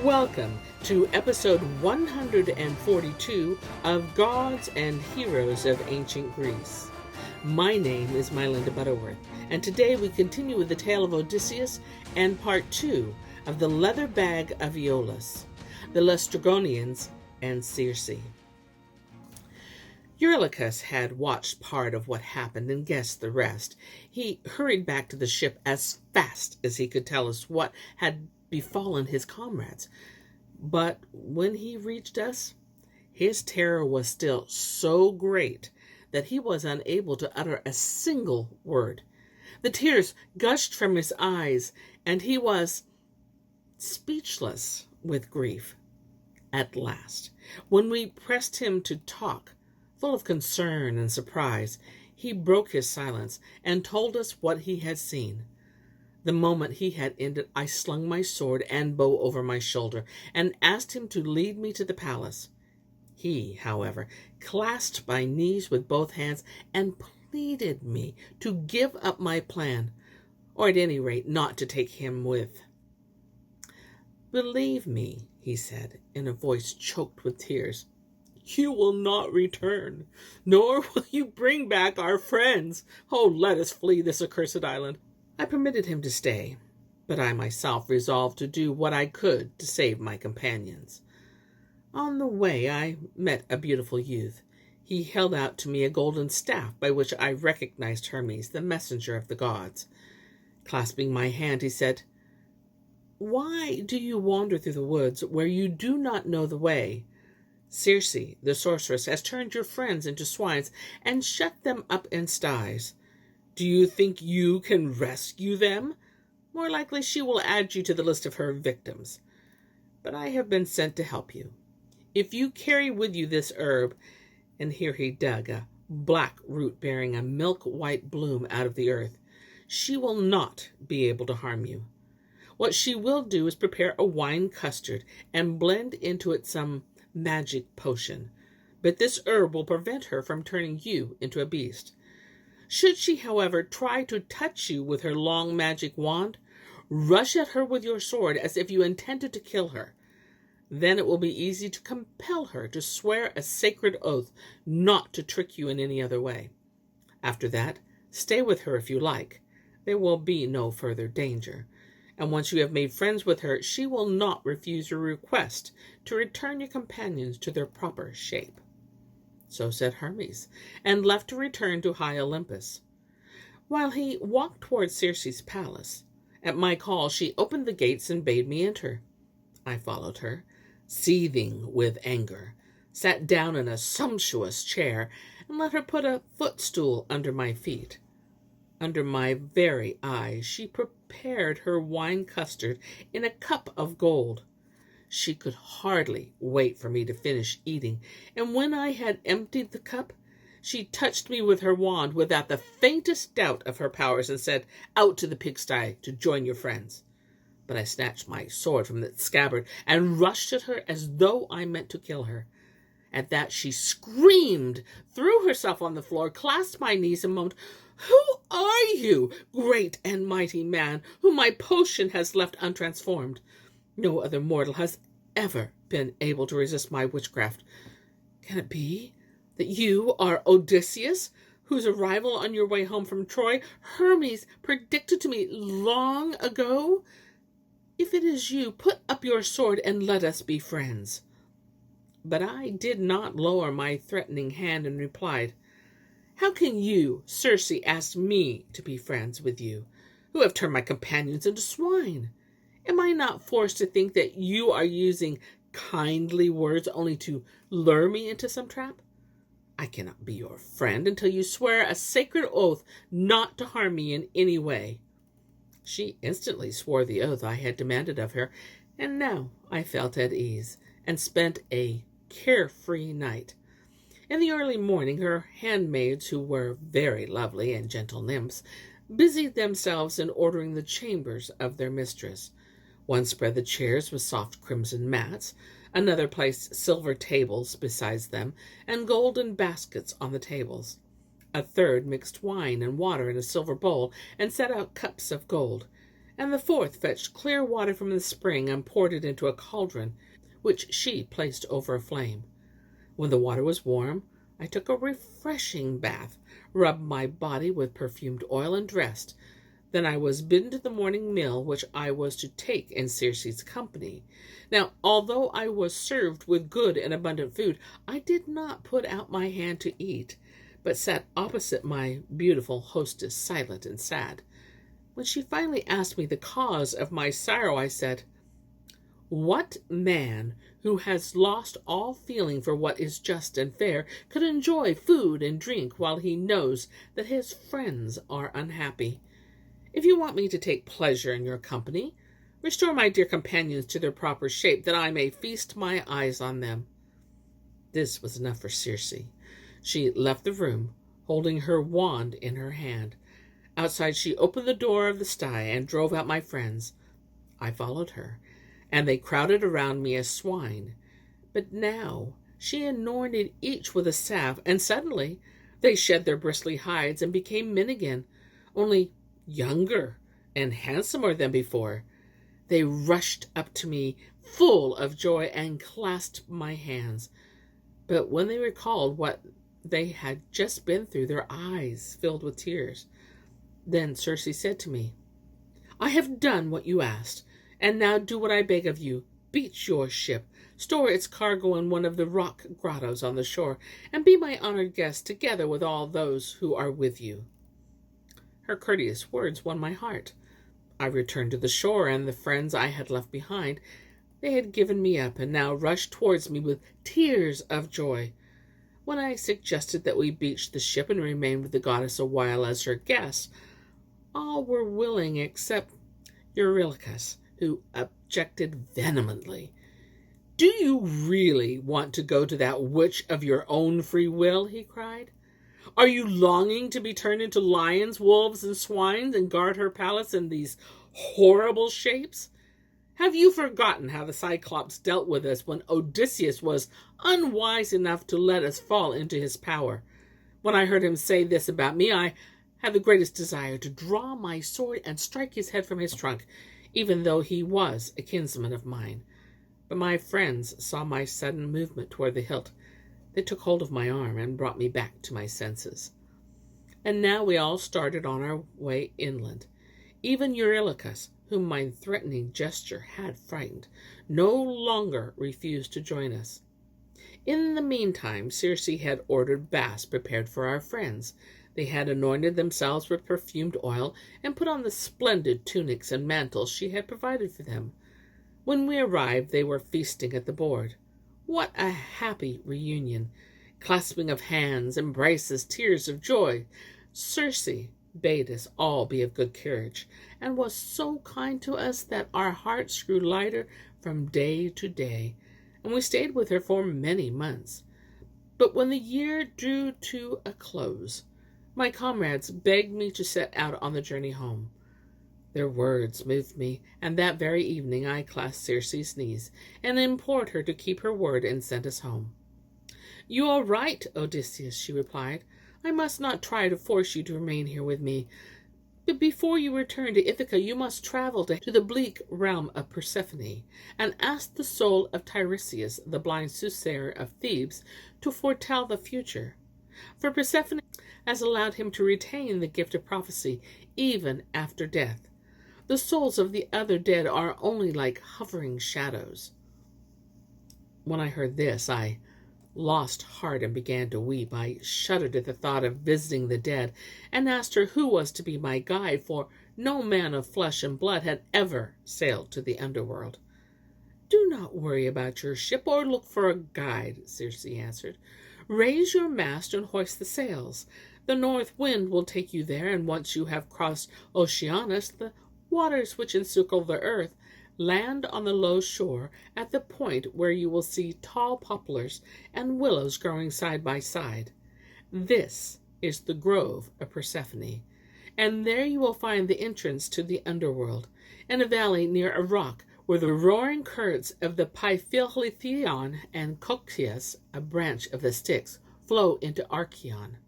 Welcome to episode 142 of Gods and Heroes of Ancient Greece. My name is MyLinda Butterworth, and today we continue with the tale of Odysseus and part 2 of the Leather Bag of Aeolus, the Laestrygonians, and Circe. Eurylochus had watched part of what happened and guessed the rest. He hurried back to the ship as fast as he could tell us what had befallen his comrades. But when he reached us, his terror was still so great that he was unable to utter a single word. The tears gushed from his eyes, and he was speechless with grief. At last, when we pressed him to talk, full of concern and surprise, he broke his silence and told us what he had seen. The moment he had ended, I slung my sword and bow over my shoulder and asked him to lead me to the palace. He, however, clasped my knees with both hands and pleaded me to give up my plan, or at any rate not to take him with. "Believe me," he said, in a voice choked with tears, "you will not return, nor will you bring back our friends. Oh, let us flee this accursed island." I permitted him to stay, but I myself resolved to do what I could to save my companions. On the way I met a beautiful youth. He held out to me a golden staff by which I recognized Hermes, the messenger of the gods. Clasping my hand, he said, "Why do you wander through the woods where you do not know the way? Circe, the sorceress, has turned your friends into swines and shut them up in sties. Do you think you can rescue them? More likely she will add you to the list of her victims. But I have been sent to help you. If you carry with you this herb," and here he dug a black root bearing a milk-white bloom out of the earth, "she will not be able to harm you. What she will do is prepare a wine custard and blend into it some magic potion. But this herb will prevent her from turning you into a beast. Should she, however, try to touch you with her long magic wand, rush at her with your sword as if you intended to kill her. Then it will be easy to compel her to swear a sacred oath not to trick you in any other way. After that, stay with her if you like. There will be no further danger. And once you have made friends with her, she will not refuse your request to return your companions to their proper shape." So said Hermes, and left to return to high Olympus. While he walked towards Circe's palace, at my call she opened the gates and bade me enter. I followed her, seething with anger, sat down in a sumptuous chair, and let her put a footstool under my feet. Under my very eyes she prepared her wine custard in a cup of gold. She could hardly wait for me to finish eating, and when I had emptied the cup, she touched me with her wand without the faintest doubt of her powers and said, "Out to the pigsty to join your friends." But I snatched my sword from its scabbard and rushed at her as though I meant to kill her. At that she screamed, threw herself on the floor, clasped my knees, and moaned, "Who are you, great and mighty man, whom my potion has left untransformed? No other mortal has ever been able to resist my witchcraft. Can it be that you are Odysseus, whose arrival on your way home from Troy Hermes predicted to me long ago? If it is you, put up your sword and let us be friends." But I did not lower my threatening hand and replied, "How can you, Circe, ask me to be friends with you, who have turned my companions into swine? Am I not forced to think that you are using kindly words only to lure me into some trap? I cannot be your friend until you swear a sacred oath not to harm me in any way." She instantly swore the oath I had demanded of her, and now I felt at ease, and spent a carefree night. In the early morning her handmaids, who were very lovely and gentle nymphs, busied themselves in ordering the chambers of their mistress. One spread the chairs with soft crimson mats, another placed silver tables beside them, and golden baskets on the tables. A third mixed wine and water in a silver bowl, and set out cups of gold, and the fourth fetched clear water from the spring and poured it into a cauldron, which she placed over a flame. When the water was warm, I took a refreshing bath, rubbed my body with perfumed oil, and dressed. Then I was bidden to the morning meal, which I was to take in Circe's company. Now, although I was served with good and abundant food, I did not put out my hand to eat, but sat opposite my beautiful hostess, silent and sad. When she finally asked me the cause of my sorrow, I said, "What man who has lost all feeling for what is just and fair could enjoy food and drink while he knows that his friends are unhappy? If you want me to take pleasure in your company, restore my dear companions to their proper shape, that I may feast my eyes on them." This was enough for Circe. She left the room, holding her wand in her hand. Outside, she opened the door of the sty and drove out my friends. I followed her, and they crowded around me as swine. But now she anointed each with a salve, and suddenly they shed their bristly hides and became men again, only younger and handsomer than before. They rushed up to me, full of joy, and clasped my hands. But when they recalled what they had just been through, their eyes filled with tears. Then Circe said to me, "I have done what you asked, and now do what I beg of you. Beach your ship, store its cargo in one of the rock grottos on the shore, and be my honored guest together with all those who are with you." Her courteous words won my heart. I returned to the shore, and the friends I had left behind, they had given me up, and now rushed towards me with tears of joy. When I suggested that we beach the ship and remain with the goddess a while as her guests, all were willing except Eurylochus, who objected vehemently. "Do you really want to go to that witch of your own free will?" he cried. "Are you longing to be turned into lions, wolves, and swine, and guard her palace in these horrible shapes? Have you forgotten how the Cyclops dealt with us when Odysseus was unwise enough to let us fall into his power? When I heard him say this about me, I had the greatest desire to draw my sword and strike his head from his trunk, even though he was a kinsman of mine. But my friends saw my sudden movement toward the hilt. They took hold of my arm and brought me back to my senses. And now we all started on our way inland. Even Eurylochus, whom my threatening gesture had frightened, no longer refused to join us. In the meantime, Circe had ordered baths prepared for our friends. They had anointed themselves with perfumed oil and put on the splendid tunics and mantles she had provided for them. When we arrived, they were feasting at the board. What a happy reunion! Clasping of hands, embraces, tears of joy. Circe bade us all be of good courage, and was so kind to us that our hearts grew lighter from day to day, and we stayed with her for many months. But when the year drew to a close, my comrades begged me to set out on the journey home. Their words moved me, and that very evening I clasped Circe's knees and implored her to keep her word and send us home. "You are right, Odysseus," she replied. "I must not try to force you to remain here with me. But before you return to Ithaca, you must travel to the bleak realm of Persephone, and ask the soul of Tiresias, the blind soothsayer of Thebes, to foretell the future. For Persephone has allowed him to retain the gift of prophecy even after death. The souls of the other dead are only like hovering shadows." When I heard this, I lost heart and began to weep. I shuddered at the thought of visiting the dead, and asked her who was to be my guide, for no man of flesh and blood had ever sailed to the underworld. "Do not worry about your ship or look for a guide," Circe answered. "Raise your mast and hoist the sails. The north wind will take you there, and once you have crossed Oceanus, the waters which encircle the earth, land on the low shore at the point where you will see tall poplars and willows growing side by side. This is the grove of Persephone, and there you will find the entrance to the underworld, in a valley near a rock where the roaring currents of the Pythiolithion and Cocyus, a branch of the Styx, flow into Archeon.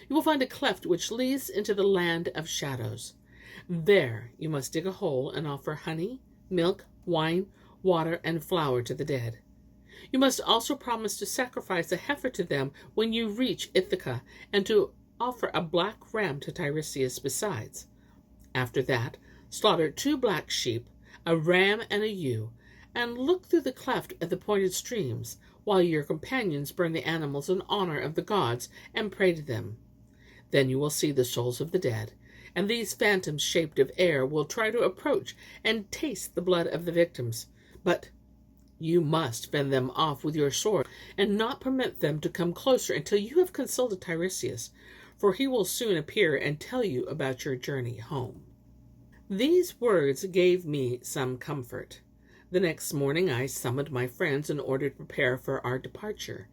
You will find a cleft which leads into the land of shadows. There you must dig a hole and offer honey, milk, wine, water, and flour to the dead. You must also promise to sacrifice a heifer to them when you reach Ithaca, and to offer a black ram to Tiresias besides. After that, slaughter 2 black sheep, a ram and a ewe, and look through the cleft at the pointed streams, while your companions burn the animals in honor of the gods and pray to them. Then you will see the souls of the dead, and these phantoms shaped of air will try to approach and taste the blood of the victims. But you must fend them off with your sword, and not permit them to come closer until you have consulted Tiresias, for he will soon appear and tell you about your journey home." These words gave me some comfort. The next morning I summoned my friends in order to prepare for our departure.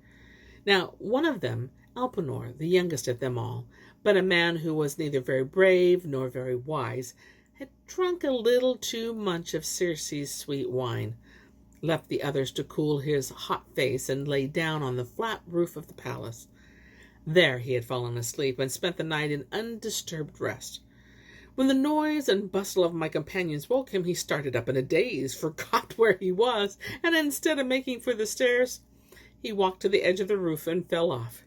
Now, one of them, Alpanor, the youngest of them all, but a man who was neither very brave nor very wise, had drunk a little too much of Circe's sweet wine, left the others to cool his hot face, and lay down on the flat roof of the palace. There he had fallen asleep, and spent the night in undisturbed rest. When the noise and bustle of my companions woke him, he started up in a daze, forgot where he was, and instead of making for the stairs, he walked to the edge of the roof and fell off.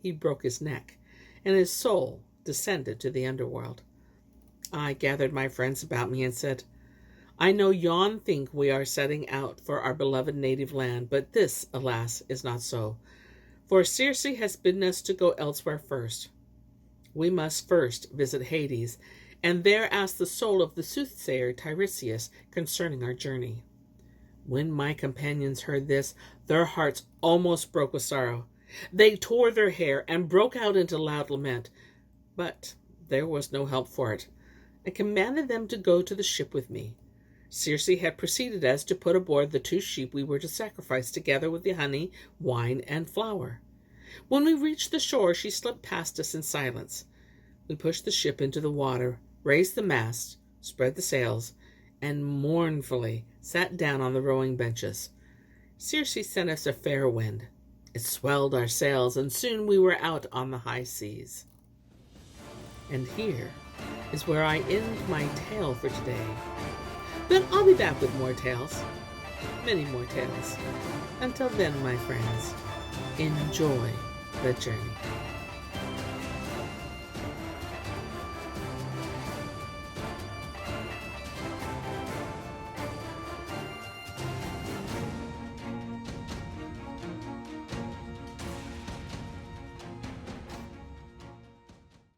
He broke his neck, and his soul descended to the underworld. I gathered my friends about me and said, "I know yon think we are setting out for our beloved native land, but this, alas, is not so. For Circe has bidden us to go elsewhere first. We must first visit Hades, and there ask the soul of the soothsayer Tiresias concerning our journey." When my companions heard this, their hearts almost broke with sorrow. They tore their hair and broke out into loud lament, but there was no help for it. I commanded them to go to the ship with me. Circe had preceded us to put aboard the 2 sheep we were to sacrifice, together with the honey, wine, and flour. When we reached the shore, she slipped past us in silence. We pushed the ship into the water, raised the mast, spread the sails, and mournfully sat down on the rowing benches. Circe sent us a fair wind. It swelled our sails, and soon we were out on the high seas. And here is where I end my tale for today. But I'll be back with more tales, many more tales. Until then, my friends, enjoy the journey.